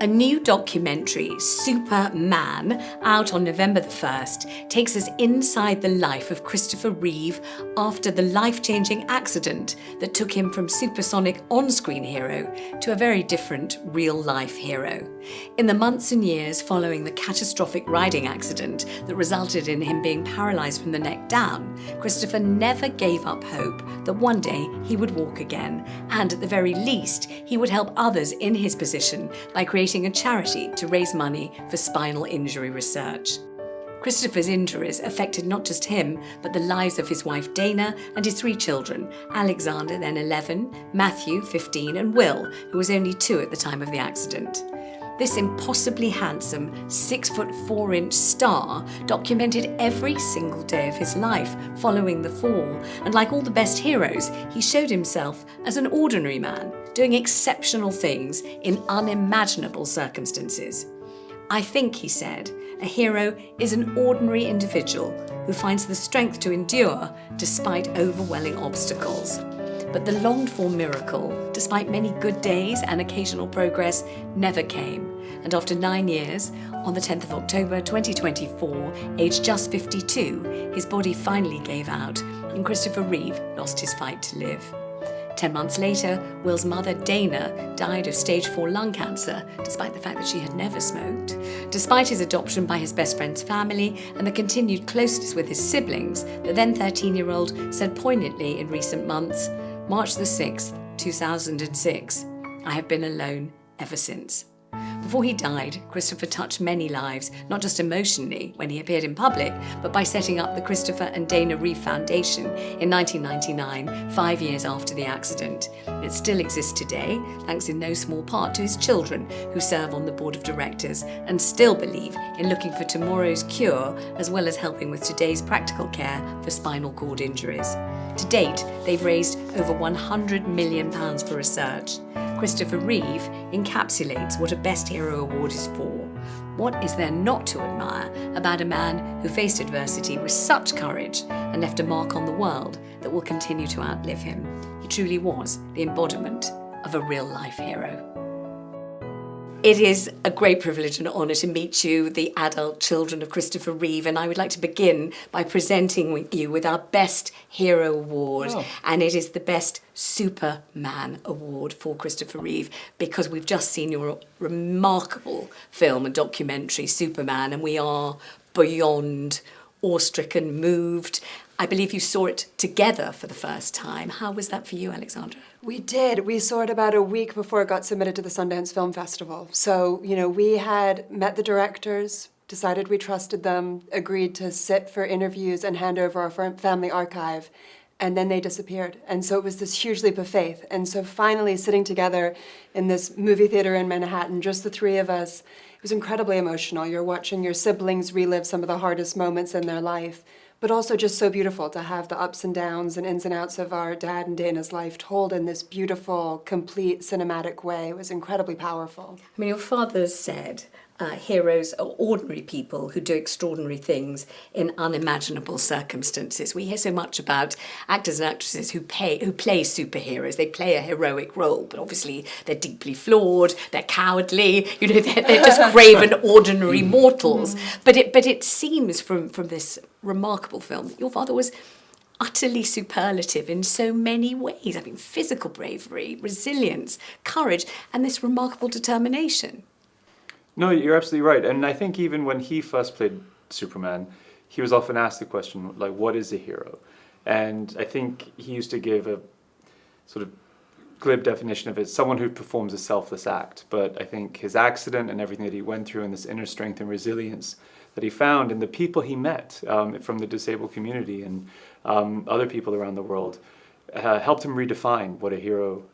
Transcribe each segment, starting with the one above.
A new documentary, Superman, out on November the 1st, takes us inside the life of Christopher Reeve after the life-changing accident that took him from supersonic on-screen hero to a very different real-life hero. In the months and years following the catastrophic riding accident that resulted in him being paralysed from the neck down, Christopher never gave up hope that one day he would walk again, and at the very least, he would help others in his position by creating a charity to raise money for spinal injury research. Christopher's injuries affected not just him, but the lives of his wife Dana and his 3 children, Alexandra, then 11, Matthew, 15, and Will, who was only 2 at the time of the accident. This impossibly handsome 6'4" star documented every single day of his life following the fall, and like all the best heroes, he showed himself as an ordinary man, doing exceptional things in unimaginable circumstances. "I think," he said, "a hero is an ordinary individual who finds the strength to endure despite overwhelming obstacles." But the longed-for miracle, despite many good days and occasional progress, never came. And after 9 years, on the 10th of October 2024, aged just 52, his body finally gave out, and Christopher Reeve lost his fight to live. 10 months later, Will's mother, Dana, died of stage 4 lung cancer, despite the fact that she had never smoked. Despite his adoption by his best friend's family and the continued closeness with his siblings, the then 13-year-old said poignantly in recent months, March the 6th, 2006, "I have been alone ever since." Before he died, Christopher touched many lives, not just emotionally when he appeared in public, but by setting up the Christopher and Dana Reeve Foundation in 1999, 5 years after the accident. It still exists today, thanks in no small part to his children, who serve on the board of directors and still believe in looking for tomorrow's cure, as well as helping with today's practical care for spinal cord injuries. To date, they've raised over £100 million for research. Christopher Reeve encapsulates what a Best Hero Award is for. What is there not to admire about a man who faced adversity with such courage and left a mark on the world that will continue to outlive him? He truly was the embodiment of a real-life hero. It is a great privilege and honour to meet you, the adult children of Christopher Reeve, and I would like to begin by presenting you with our Best Hero Award, and it is the Best Superman Award for Christopher Reeve, because we've just seen your remarkable film and documentary, Superman, and we are beyond awe-stricken, moved. I believe you saw it together for the first time. How was that for you, Alexandra? We did. We saw it about a week before it got submitted to the Sundance Film Festival. So, we had met the directors, decided we trusted them, agreed to sit for interviews and hand over our family archive, and then they disappeared. And so it was this huge leap of faith. And so finally sitting together in this movie theater in Manhattan, just the 3 of us, it was incredibly emotional. You're watching your siblings relive some of the hardest moments in their life, but also just so beautiful to have the ups and downs and ins and outs of our dad and Dana's life told in this beautiful, complete, cinematic way. It was incredibly powerful. I mean, your father said heroes are ordinary people who do extraordinary things in unimaginable circumstances. We hear so much about actors and actresses who play superheroes. They play a heroic role, but obviously they're deeply flawed, they're cowardly, they're just craven, ordinary mortals. But it seems from this remarkable film that your father was utterly superlative in so many ways. I mean, physical bravery, resilience, courage, and this remarkable determination. No, you're absolutely right. And I think even when he first played Superman, he was often asked the question, like, what is a hero? And I think he used to give a sort of glib definition of it, someone who performs a selfless act. But I think his accident and everything that he went through and this inner strength and resilience that he found in the people he met from the disabled community and other people around the world helped him redefine what a hero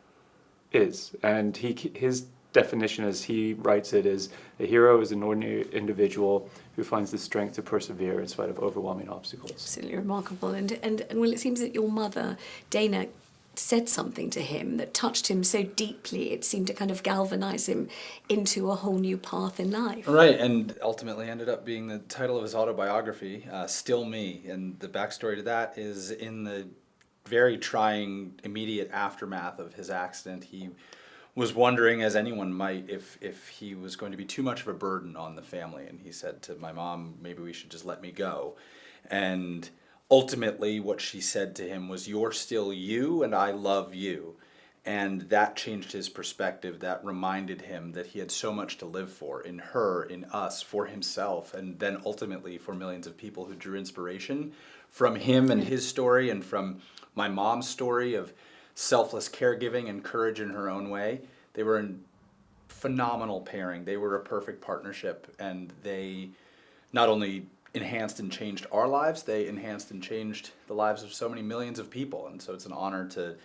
is. And his definition, as he writes it, is a hero is an ordinary individual who finds the strength to persevere in spite of overwhelming obstacles. Absolutely remarkable. And well, it seems that your mother, Dana, said something to him that touched him so deeply, it seemed to kind of galvanize him into a whole new path in life. Right, and ultimately ended up being the title of his autobiography, Still Me. And the backstory to that is in the very trying immediate aftermath of his accident, he was wondering, as anyone might, if he was going to be too much of a burden on the family. And he said to my mom, maybe we should just let me go. And ultimately what she said to him was, you're still you and I love you. And that changed his perspective. That reminded him that he had so much to live for, in her, in us, for himself, and then ultimately for millions of people who drew inspiration from him and his story, and from my mom's story of selfless caregiving and courage in her own way. They were a phenomenal pairing. They were a perfect partnership, and they not only enhanced and changed our lives, they enhanced and changed the lives of so many millions of people. And so it's an honor to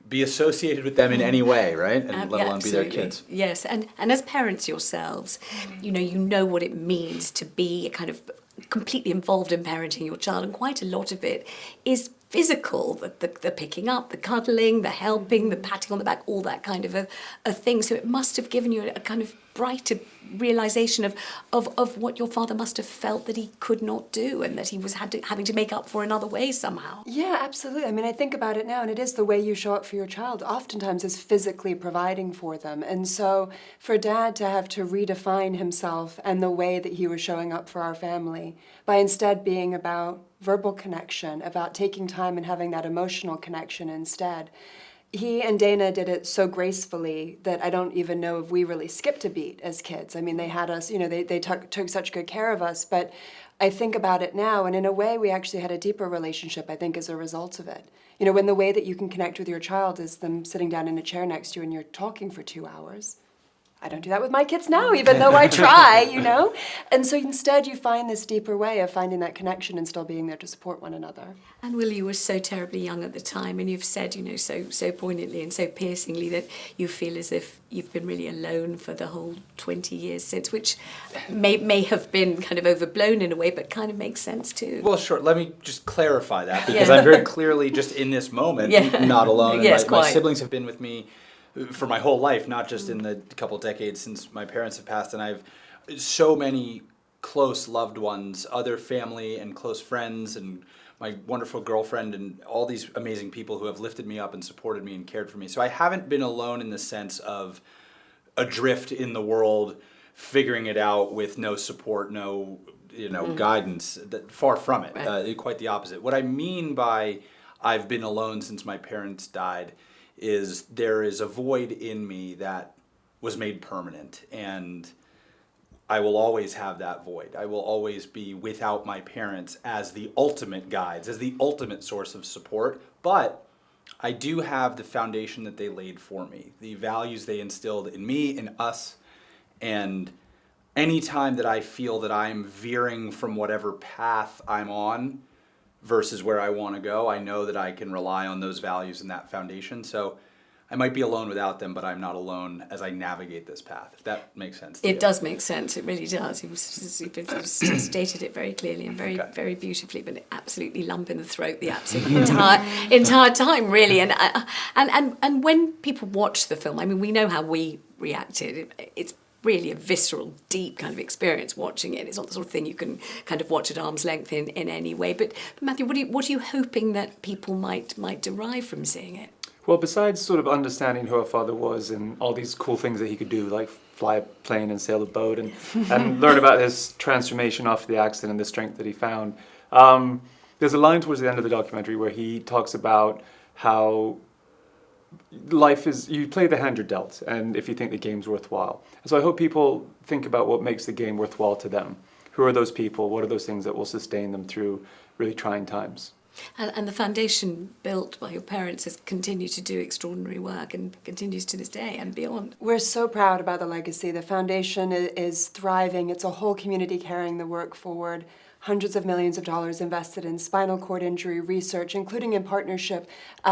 be associated with them in any way, right? And let alone be their kids. Yes, and as parents yourselves, you know what it means to be kind of completely involved in parenting your child, and quite a lot of it is physical, the picking up, the cuddling, the helping, the patting on the back, all that kind of a thing. So it must have given you a kind of brighter realization of what your father must have felt that he could not do, and that he was having to make up for in other ways somehow. Yeah, absolutely. I mean, I think about it now, and it is the way you show up for your child oftentimes is physically providing for them. And so for Dad to have to redefine himself and the way that he was showing up for our family by instead being about verbal connection, about taking time and having that emotional connection instead. He and Dana did it so gracefully that I don't even know if we really skipped a beat as kids. I mean, they had us, they took such good care of us, but I think about it now, and in a way we actually had a deeper relationship, I think, as a result of it. When the way that you can connect with your child is them sitting down in a chair next to you and you're talking for 2 hours. I don't do that with my kids now, even though I try, And so instead you find this deeper way of finding that connection and still being there to support one another. And Will, you were so terribly young at the time, and you've said, so poignantly and so piercingly that you feel as if you've been really alone for the whole 20 years since, which may have been kind of overblown in a way, but kind of makes sense too. Well, sure. Let me just clarify that, because I'm very clearly just in this moment not alone. Yes, my siblings have been with me for my whole life, not just in the couple decades since my parents have passed, and I have so many close loved ones, other family and close friends, and my wonderful girlfriend, and all these amazing people who have lifted me up and supported me and cared for me. So I haven't been alone in the sense of adrift in the world, figuring it out with no support, no guidance. Far from it. Right. Quite the opposite. What I mean by I've been alone since my parents died is there is a void in me that was made permanent, and I will always have that void. I will always be without my parents as the ultimate guides, as the ultimate source of support, but I do have the foundation that they laid for me, the values they instilled in me, in us, and any time that I feel that I'm veering from whatever path I'm on versus where I want to go, I know that I can rely on those values and that foundation. So I might be alone without them, but I'm not alone as I navigate this path, if that makes sense to you. It does make sense, it really does. You've stated it very clearly and very beautifully, but absolutely lump in the throat the absolute entire time, really. And when people watch the film, I mean, we know how we reacted. It's really a visceral, deep kind of experience watching it. It's not the sort of thing you can kind of watch at arm's length in any way. But Matthew, what are you hoping that people might derive from seeing it? Well, besides sort of understanding who her father was and all these cool things that he could do, like fly a plane and sail a boat, and learn about his transformation after the accident and the strength that he found, there's a line towards the end of the documentary where he talks about how life is, you play the hand you're dealt, and if you think the game's worthwhile. And so I hope people think about what makes the game worthwhile to them. Who are those people? What are those things that will sustain them through really trying times? And the foundation built by your parents has continued to do extraordinary work and continues to this day and beyond. We're so proud about the legacy. The foundation is thriving. It's a whole community carrying the work forward. Hundreds of millions of dollars invested in spinal cord injury research, including in partnership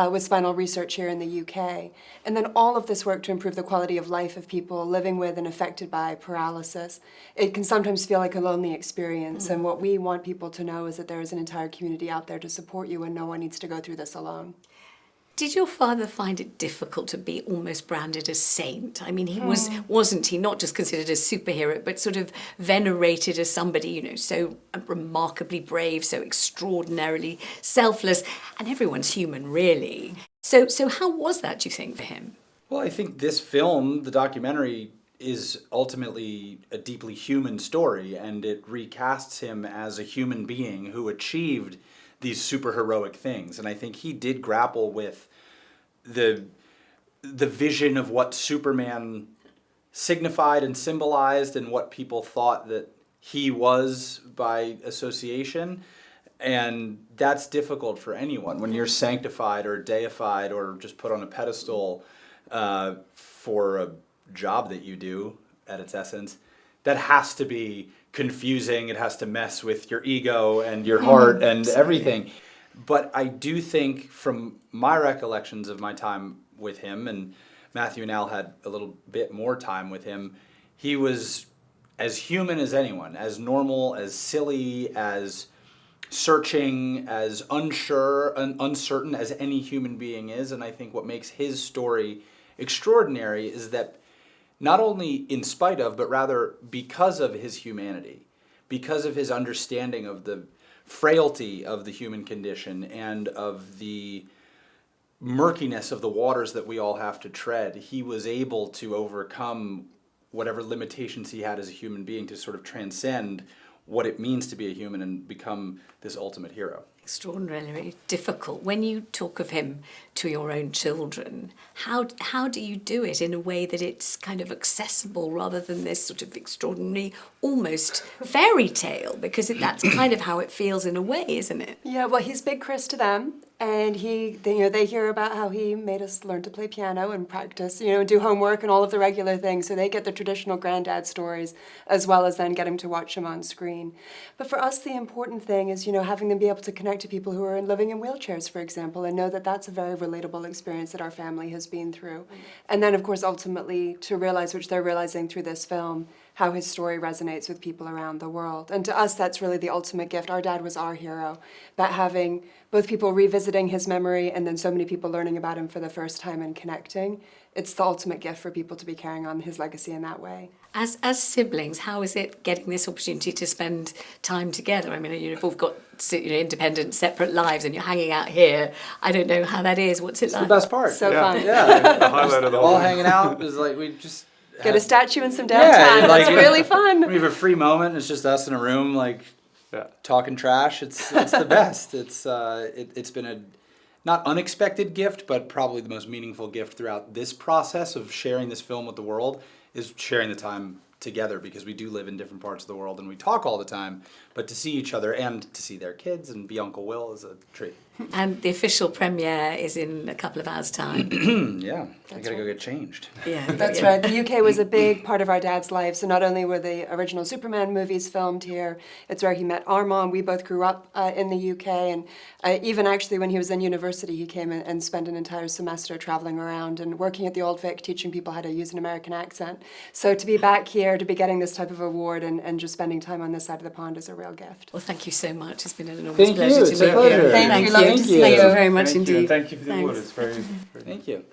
with Spinal Research here in the UK. And then all of this work to improve the quality of life of people living with and affected by paralysis. It can sometimes feel like a lonely experience, and what we want people to know is that there is an entire community out there to support you, and no one needs to go through this alone. Did your father find it difficult to be almost branded a saint? I mean, he wasn't he not just considered a superhero, but sort of venerated as somebody, so remarkably brave, so extraordinarily selfless, and everyone's human, really. So how was that, do you think, for him? Well, I think this film, the documentary, is ultimately a deeply human story, and it recasts him as a human being who achieved these superheroic things. And I think he did grapple with the vision of what Superman signified and symbolized and what people thought that he was by association. And that's difficult for anyone. When you're sanctified or deified or just put on a pedestal for a job that you do at its essence, that has to be confusing. It has to mess with your ego and your heart and everything. But I do think from my recollections of my time with him, and Matthew and Al had a little bit more time with him, he was as human as anyone, as normal, as silly, as searching, as unsure and uncertain as any human being is. And I think what makes his story extraordinary is that not only in spite of, but rather because of his humanity, because of his understanding of the frailty of the human condition and of the murkiness of the waters that we all have to tread, he was able to overcome whatever limitations he had as a human being to sort of transcend what it means to be a human and become this ultimate hero. Extraordinarily difficult. When you talk of him to your own children, how do you do it in a way that it's kind of accessible rather than this sort of extraordinary, almost fairy tale? Because that's kind of how it feels in a way, isn't it? Yeah, well, he's Big Chris to them, and they hear about how he made us learn to play piano and practice, and do homework and all of the regular things. So they get the traditional granddad stories as well as then getting to watch him on screen. But for us, the important thing is, having them be able to connect to people who are living in wheelchairs, for example, and know that that's a very relatable experience that our family has been through. And then, of course, ultimately to realize, which they're realizing through this film, how his story resonates with people around the world. And to us, that's really the ultimate gift. Our dad was our hero. But having both people revisiting his memory and then so many people learning about him for the first time and connecting, it's the ultimate gift for people to be carrying on his legacy in that way. As siblings, how is it getting this opportunity to spend time together? I mean, you've all got independent, separate lives, and you're hanging out here. I don't know how that is. What's it like? The best part. So fun. Yeah. The highlight of the All whole hanging out is like we just Get a statue and some downtime. That's really fun. We have a free moment. It's just us in a room, talking trash. It's the best. It's been a not unexpected gift, but probably the most meaningful gift throughout this process of sharing this film with the world is sharing the time together, because we do live in different parts of the world and we talk all the time, but to see each other and to see their kids and be Uncle Will is a treat. And the official premiere is in a couple of hours' time. Yeah, I gotta go get changed. Yeah, That's right. The UK was a big part of our dad's life. So not only were the original Superman movies filmed here, it's where he met our mom. We both grew up in the UK. And even actually when he was in university, he came and spent an entire semester traveling around and working at the Old Vic, teaching people how to use an American accent. So to be back here, to be getting this type of award and just spending time on this side of the pond is a real gift. Well, thank you so much. It's been an enormous Thank pleasure you. to It's meet a pleasure. you. Thank you. Thank you very much Thank you, indeed. and thank you for the award. Thanks. It's very Thank you.